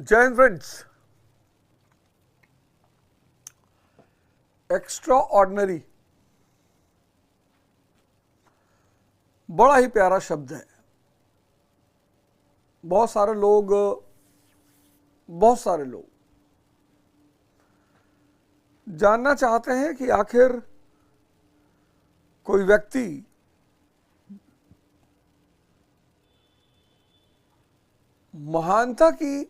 जय Hind friends. Extra ordinary बड़ा ही प्यारा शब्द है। बहुत सारे लोग जानना चाहते हैं कि आखिर कोई व्यक्ति महानता की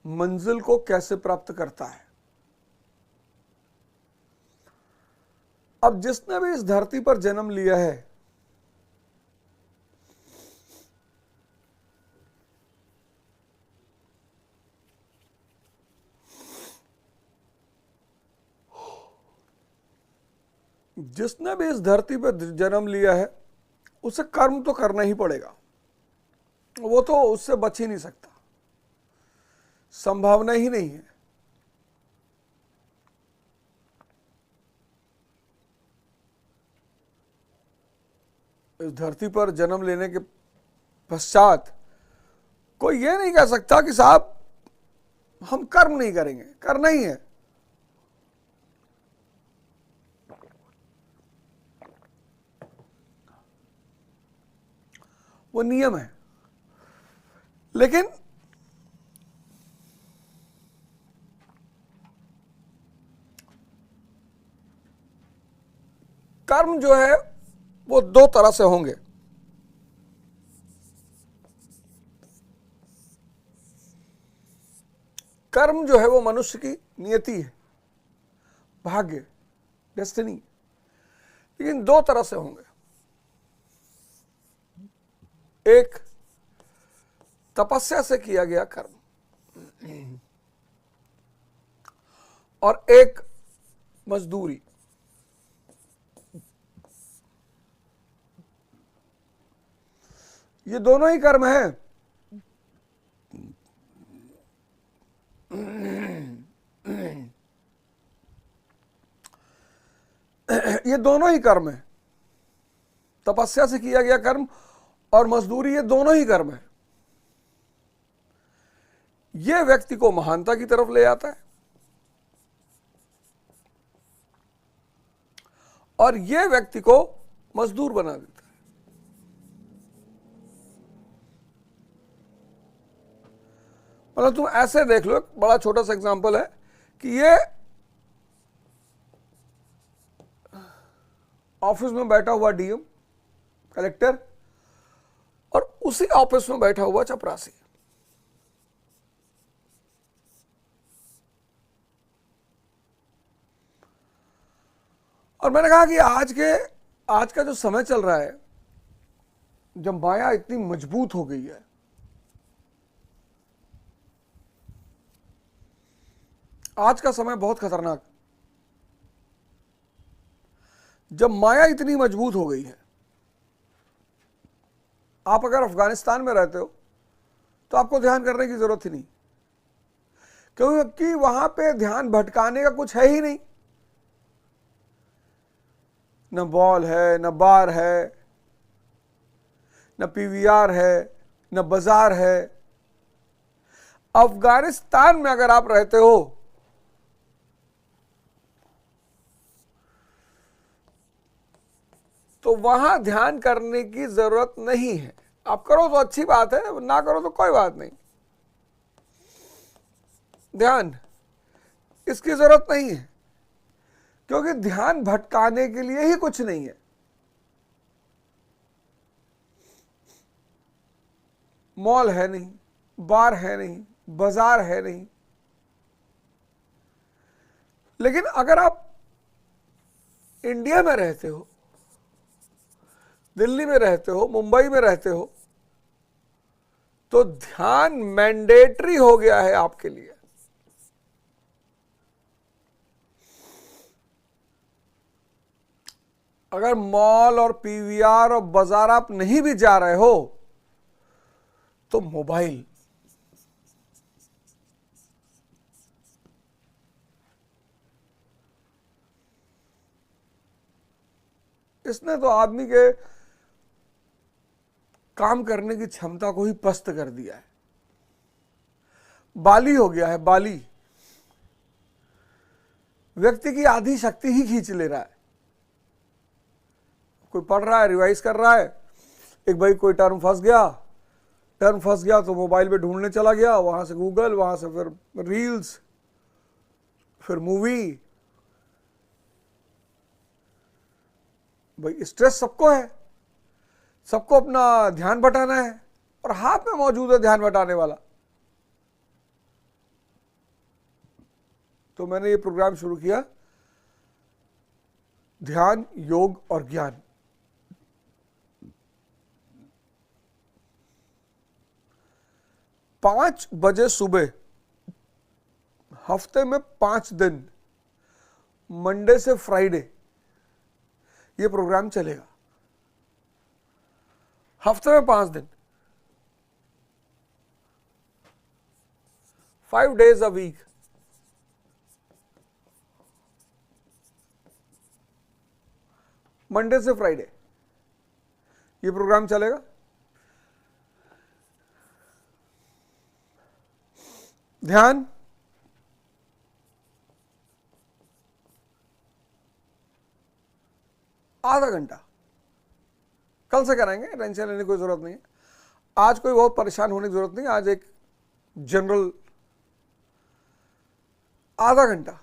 मंजिल को कैसे प्राप्त करता है। अब जिसने भी इस धरती पर जन्म लिया है, उसे कर्म तो करना ही पड़ेगा। वो तो उससे बच ही नहीं सकता, संभावना ही नहीं है। इस धरती पर जन्म लेने के पश्चात कोई ये नहीं कह सकता कि साहब हम कर्म नहीं करेंगे, करना ही है। वो नियम है। लेकिन कर्म जो है वो दो तरह से होंगे। कर्म जो है वो मनुष्य की नियति है, भाग्य, डेस्टिनी। लेकिन दो तरह से होंगे। एक तपस्या से किया गया कर्म और एक मजदूरी। ये दोनों ही कर्म है। ये दोनों ही कर्म है। तपस्या से किया गया कर्म और मजदूरी, ये दोनों ही कर्म है। ये व्यक्ति को महानता की तरफ ले जाता है और ये व्यक्ति को मजदूर बना देता है। मतलब तुम ऐसे देख लो, एक बड़ा छोटा सा एग्जांपल है कि ये ऑफिस में बैठा हुआ डीएम, कलेक्टर, और उसी ऑफिस में बैठा हुआ चपरासी। और मैंने कहा कि आज का जो समय चल रहा है, जब माया इतनी मजबूत हो गई है, आज का समय बहुत खतरनाक। जब माया इतनी मजबूत हो गई है, आप अगर अफगानिस्तान में रहते हो तो आपको ध्यान करने की जरूरत ही नहीं, क्योंकि वहां पे ध्यान भटकाने का कुछ है ही नहीं। न बॉल है, न बार है, न पीवीआर है, न बाजार है। अफगानिस्तान में अगर आप रहते हो तो वहां ध्यान करने की जरूरत नहीं है। आप करो तो अच्छी बात है, ना करो तो कोई बात नहीं। ध्यान इसकी जरूरत नहीं है, क्योंकि ध्यान भटकाने के लिए ही कुछ नहीं है। मॉल है नहीं, बार है नहीं, बाजार है नहीं। लेकिन अगर आप इंडिया में रहते हो, दिल्ली में रहते हो, मुंबई में रहते हो, तो ध्यान मैंडेटरी हो गया है आपके लिए। अगर मॉल और पीवीआर और बाजार आप नहीं भी जा रहे हो तो मोबाइल, इसने तो आदमी के काम करने की क्षमता को ही पस्त कर दिया है। बाली हो गया है, बाली। व्यक्ति की आधी शक्ति ही खींच ले रहा है। कोई पढ़ रहा है, रिवाइज कर रहा है, एक भाई कोई टर्म फंस गया तो मोबाइल पे ढूंढने चला गया, वहां से गूगल, वहां से फिर रील्स, फिर मूवी। भाई स्ट्रेस सबको है, सबको अपना ध्यान बटाना है और हाथ में मौजूद है ध्यान बटाने वाला। तो मैंने ये प्रोग्राम शुरू किया, ध्यान, योग और ज्ञान। पांच बजे सुबह, हफ्ते में 5 दिन, मंडे से फ्राइडे ये प्रोग्राम चलेगा। हफ्ते में 5 दिन, 5 days a week। मंडे से फ्राइडे ये प्रोग्राम चलेगा। ध्यान, आधा घंटा कल से कराएंगे, टेंशन लेने की कोई जरूरत नहीं है। आज कोई बहुत परेशान होने की जरूरत नहीं है। आज एक जनरल आधा घंटा,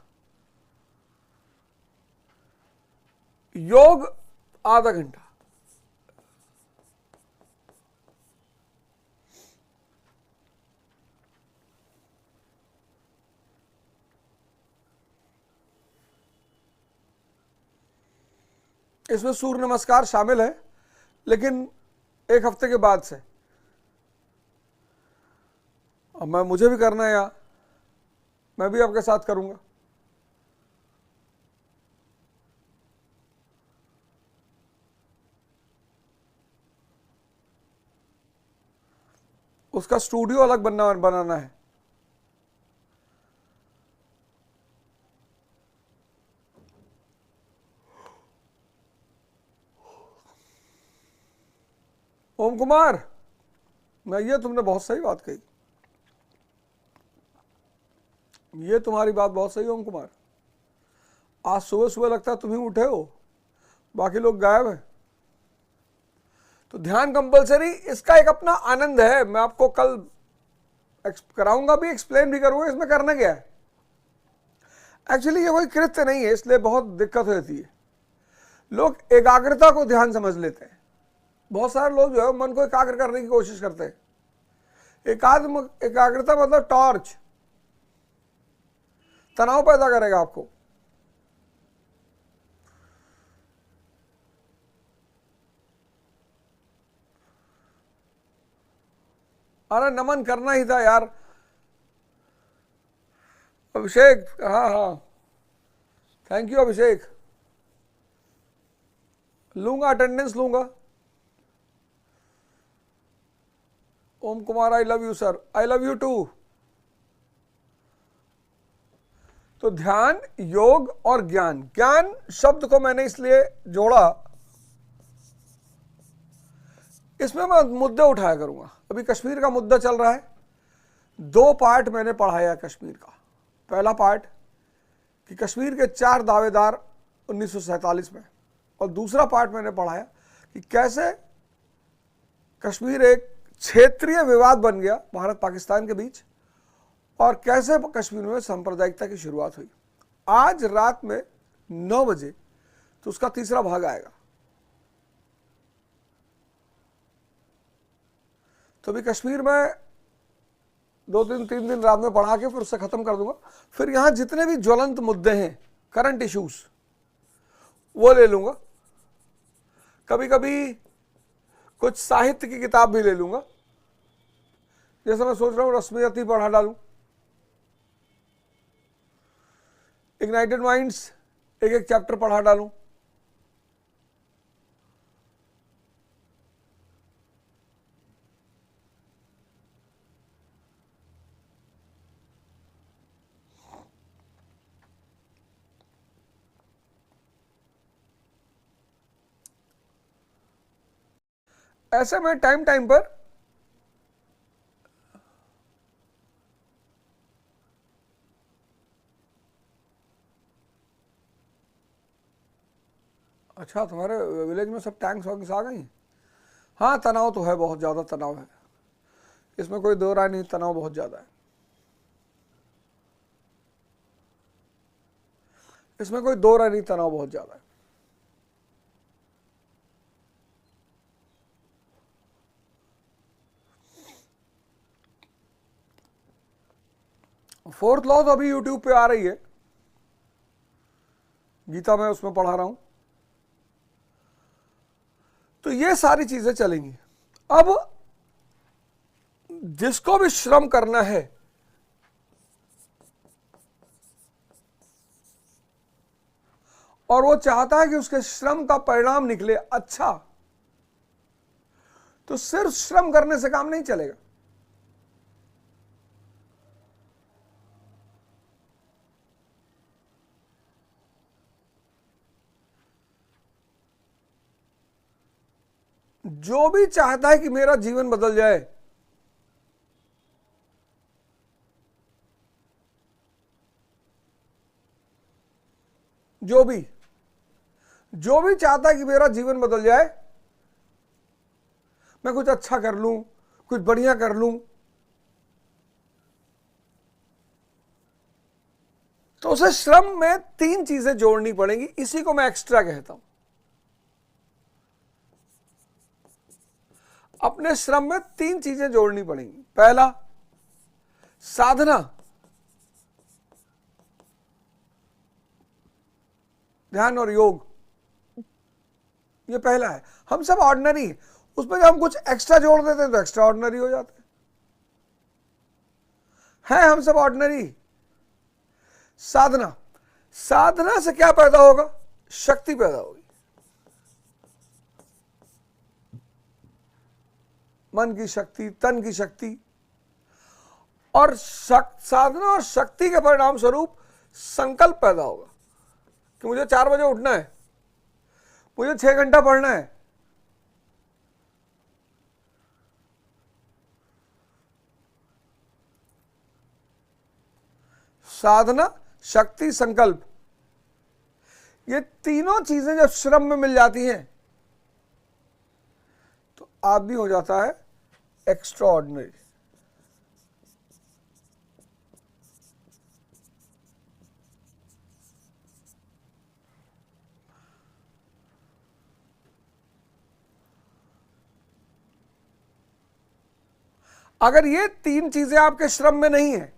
योग आधा घंटा। इसमें सूर्य नमस्कार शामिल है, लेकिन एक हफ्ते के बाद से। अब मुझे भी करना है यार, मैं भी आपके साथ करूंगा। उसका स्टूडियो अलग बनाना है। ओम कुमार, मैं ये तुमने बहुत सही बात कही, ये तुम्हारी बात बहुत सही। ओम कुमार, आज सुबह सुबह लगता है तुम ही उठे हो, बाकी लोग गायब हैं। तो ध्यान कंपलसरी, इसका एक अपना आनंद है। मैं आपको कल कराऊंगा भी, एक्सप्लेन भी करूंगा इसमें करना क्या है। एक्चुअली ये कोई कृत्य नहीं है, इसलिए बहुत दिक्कत होती है। लोग एकाग्रता को ध्यान समझ लेते हैं। बहुत सारे लोग जो है मन को एकाग्र करने की कोशिश करते हैं। एकाग्रता मतलब टॉर्च, तनाव पैदा करेगा आपको। अरे नमन करना ही था यार। अभिषेक, हाँ हाँ, थैंक यू अभिषेक। लूंगा, अटेंडेंस लूंगा। Om Kumar, I love you sir, I love you too. तो ध्यान, योग और ज्ञान। ज्ञान शब्द को मैंने इसलिए जोड़ा, इसमें मैं मुद्दे उठाया करूंगा। अभी कश्मीर का मुद्दा चल रहा है। 2 पार्ट मैंने पढ़ाया कश्मीर का। पहला पार्ट कि कश्मीर के 4 दावेदार 1947 में, और दूसरा पार्ट मैंने पढ़ाया कि कैसे कश्मीर एक क्षेत्रीय विवाद बन गया भारत पाकिस्तान के बीच, और कैसे कश्मीर में सांप्रदायिकता की शुरुआत हुई। आज रात में 9 बजे तो उसका तीसरा भाग आएगा। तो अभी कश्मीर में 2-3 दिन रात में पढ़ा के फिर उससे खत्म कर दूंगा। फिर यहां जितने भी ज्वलंत मुद्दे हैं, करंट इश्यूज, वो ले लूंगा। कभी कभी कुछ साहित्य की किताब भी ले लूंगा। जैसे मैं सोच रहा हूं रश्मिरथी पढ़ा डालूं, इग्नाइटेड माइंड्स एक चैप्टर पढ़ा डालूं। ऐसे में टाइम टाइम पर अच्छा, तुम्हारे विलेज में सब टैंक्स वैंक्स आ गई? हाँ, तनाव तो है, बहुत ज़्यादा तनाव है, इसमें कोई दो राय नहीं, तनाव बहुत ज़्यादा है, इसमें कोई दो राय नहीं, तनाव बहुत ज़्यादा है। फोर्थ लॉ तो अभी यूट्यूब पे आ रही है, गीता में उसमें पढ़ा रहा हूं, तो ये सारी चीजें चलेंगी। अब जिसको भी श्रम करना है, और वो चाहता है कि उसके श्रम का परिणाम निकले अच्छा, तो सिर्फ श्रम करने से काम नहीं चलेगा। जो भी चाहता है कि मेरा जीवन बदल जाए, जो भी चाहता है कि मेरा जीवन बदल जाए, मैं कुछ अच्छा कर लूं, कुछ बढ़िया कर लूं, तो उसे श्रम में तीन चीजें जोड़नी पड़ेंगी, इसी को मैं एक्स्ट्रा कहता हूं। अपने श्रम में तीन चीजें जोड़नी पड़ेंगी। पहला, साधना, ध्यान और योग, ये पहला है। हम सब ऑर्डिनरी है, उसमें जब हम कुछ एक्स्ट्रा जोड़ देते हैं तो एक्स्ट्रा ऑर्डिनरी हो जाते हैं, हम सब ऑर्डिनरी। साधना, साधना से क्या पैदा होगा? शक्ति पैदा होगी, मन की शक्ति, तन की शक्ति, और साधना और शक्ति के परिणाम स्वरूप संकल्प पैदा होगा कि मुझे 4 बजे उठना है, मुझे 6 घंटा पढ़ना है। साधना, शक्ति, संकल्प, ये तीनों चीजें जब श्रम में मिल जाती हैं तो आदमी हो जाता है एक्स्ट्रा ऑर्डिनरी। अगर ये तीन चीजें आपके श्रम में नहीं है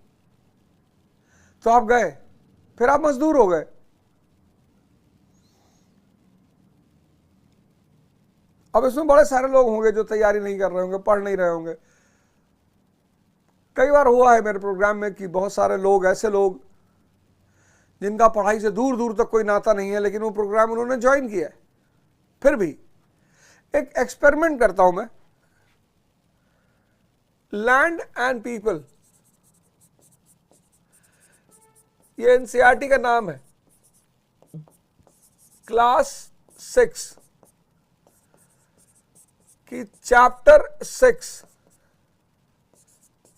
तो आप गए, फिर आप मजदूर हो गए। अब इसमें बड़े सारे लोग होंगे जो तैयारी नहीं कर रहे होंगे, पढ़ नहीं रहे होंगे। कई बार हुआ है मेरे प्रोग्राम में कि बहुत सारे लोग, ऐसे लोग जिनका पढ़ाई से दूर दूर तक कोई नाता नहीं है, लेकिन वो प्रोग्राम उन्होंने ज्वाइन किया है। फिर भी एक एक्सपेरिमेंट करता हूं मैं, लैंड एंड पीपल, ये एनसीईआरटी का नाम है, क्लास 6 की चैप्टर 6,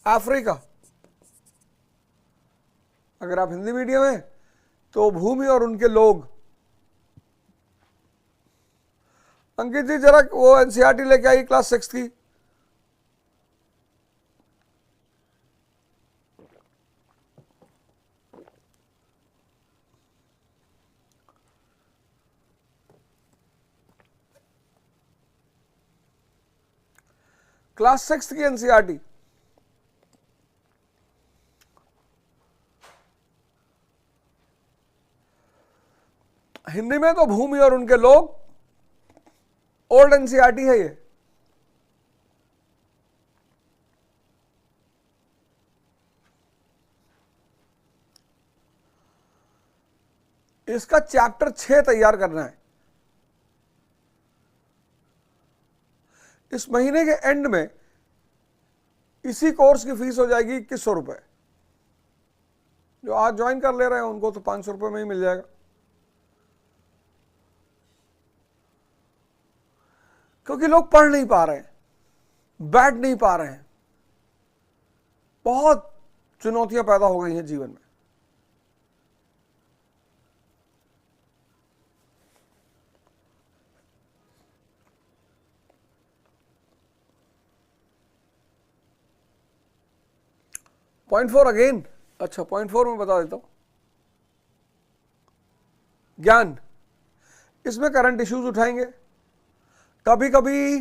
अफ्रीका। अगर आप हिंदी मीडियम है तो भूमि और उनके लोग। अंकित जी जरा वो एनसीईआरटी लेके आई क्लास 6 की। क्लास 6 की एनसीईआरटी। हिंदी में तो भूमि और उनके लोग, ओल्ड एनसीईआरटी है ये। इसका चैप्टर 6 तैयार करना है। इस महीने के एंड में इसी कोर्स की फीस हो जाएगी 2100 रुपए। जो आज ज्वाइन कर ले रहे हैं उनको तो 500 रुपए में ही मिल जाएगा, क्योंकि लोग पढ़ नहीं पा रहे हैं, बैठ नहीं पा रहे हैं, बहुत चुनौतियां पैदा हो गई हैं जीवन में। 0.4 अगेन, अच्छा 0.4 में बता देता हूं। ज्ञान, इसमें करंट इश्यूज उठाएंगे, कभी कभी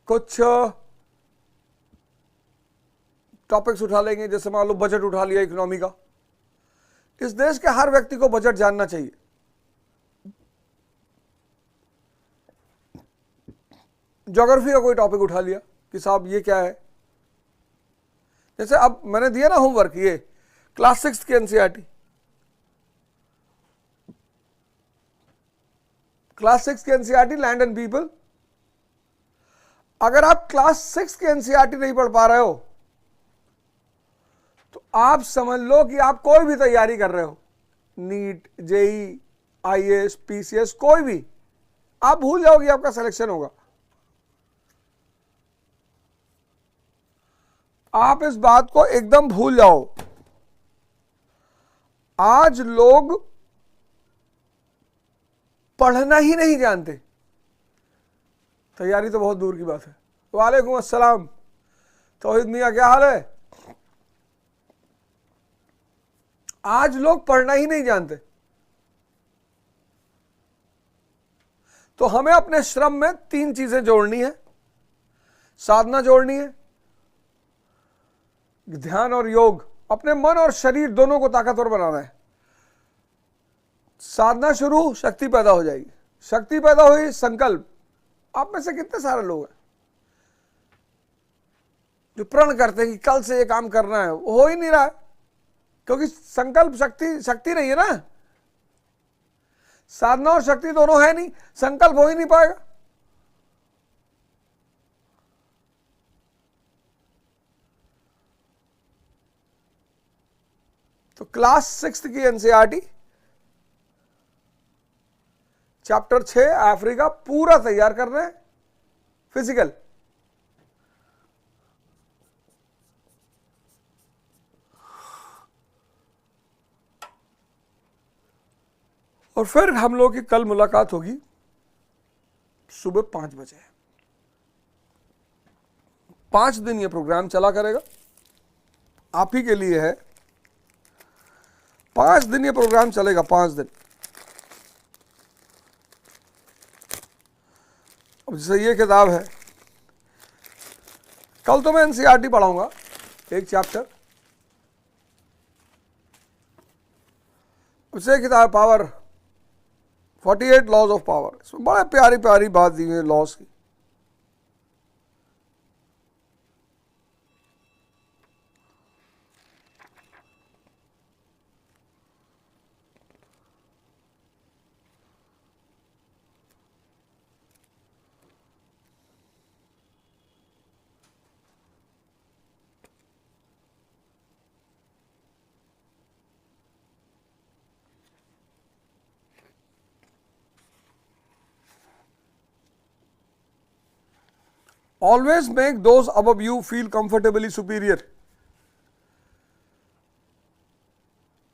कुछ टॉपिक्स उठा लेंगे, जैसे मान लो बजट उठा लिया इकोनॉमी का। इस देश के हर व्यक्ति को बजट जानना चाहिए। ज्योग्राफी का कोई टॉपिक उठा लिया कि साहब ये क्या है, जैसे अब मैंने दिया ना होमवर्क, ये क्लास 6 की एनसीईआरटी, क्लास 6 की एनसीईआरटी लैंड एंड पीपल। अगर आप क्लास 6 की एनसीईआरटी नहीं पढ़ पा रहे हो तो आप समझ लो कि आप कोई भी तैयारी कर रहे हो, नीट, जेई, आईएएस, पीसीएस, कोई भी, आप भूल जाओगे आपका सिलेक्शन होगा। आप इस बात को एकदम भूल जाओ। आज लोग पढ़ना ही नहीं जानते, तैयारी तो बहुत दूर की बात है। वालेकुम अस्सलाम तौहीद मियां, क्या हाल है? आज लोग पढ़ना ही नहीं जानते। तो हमें अपने श्रम में 3 चीजें जोड़नी है। साधना जोड़नी है, ध्यान और योग, अपने मन और शरीर दोनों को ताकतवर बनाना है। साधना शुरू, शक्ति पैदा हो जाएगी। शक्ति पैदा हुई, संकल्प। आप में से कितने सारे लोग हैं जो प्रण करते हैं कि कल से ये काम करना है, वो हो ही नहीं रहा है, क्योंकि संकल्प शक्ति नहीं है ना। साधना और शक्ति दोनों है नहीं, संकल्प हो ही नहीं पाएगा। तो क्लास 6 की एनसीईआरटी चैप्टर 6 अफ्रीका पूरा तैयार कर रहे हैं, फिजिकल। और फिर हम लोग की कल मुलाकात होगी सुबह 5 बजे। 5 दिन ये प्रोग्राम चला करेगा, आप ही के लिए है। 5 दिन ये प्रोग्राम चलेगा, 5 दिन। अब जैसे ये किताब है, कल तो मैं एनसीईआरटी पढ़ाऊंगा एक चैप्टर। उसे किताब पावर, 48 लॉज ऑफ पावर। इसमें बड़े प्यारी प्यारी बात दी है लॉज की। Always make those above you feel comfortably superior.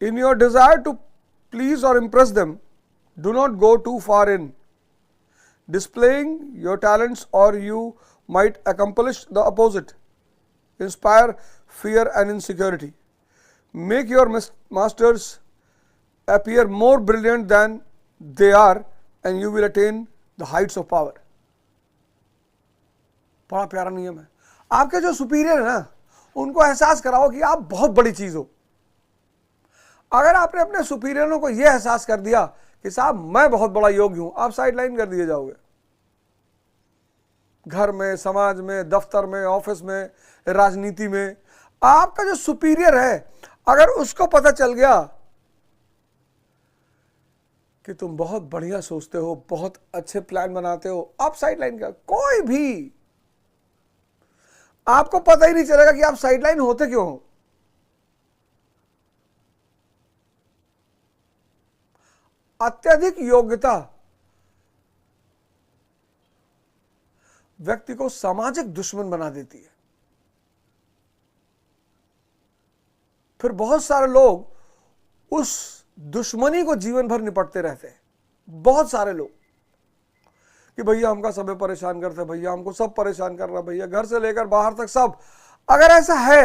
In your desire to please or impress them, do not go too far in displaying your talents, or you might accomplish the opposite, inspire fear and insecurity. Make your masters appear more brilliant than they are, and you will attain the heights of power. बड़ा प्यारा नियम है। आपके जो superior है ना, उनको एहसास कराओ कि आप बहुत बड़ी चीज हो। अगर आपने अपने सुपीरियरों को यह एहसास कर दिया कि साहब मैं बहुत बड़ा योग्य हूं, आप साइडलाइन कर दिए जाओगे। घर में, समाज में, दफ्तर में, ऑफिस में, राजनीति में, आपका जो सुपीरियर है अगर उसको पता चल गया कि तुम बहुत बढ़िया सोचते हो, बहुत अच्छे प्लान बनाते हो, आप साइडलाइन कर। कोई भी आपको पता ही नहीं चलेगा कि आप साइडलाइन होते क्यों हो। अत्यधिक योग्यता व्यक्ति को सामाजिक दुश्मन बना देती है। फिर बहुत सारे लोग उस दुश्मनी को जीवन भर निपटते रहते हैं। बहुत सारे लोग कि भैया हमका सब परेशान करते हैं, भैया हमको सब परेशान कर रहा है, भैया घर से लेकर बाहर तक सब। अगर ऐसा है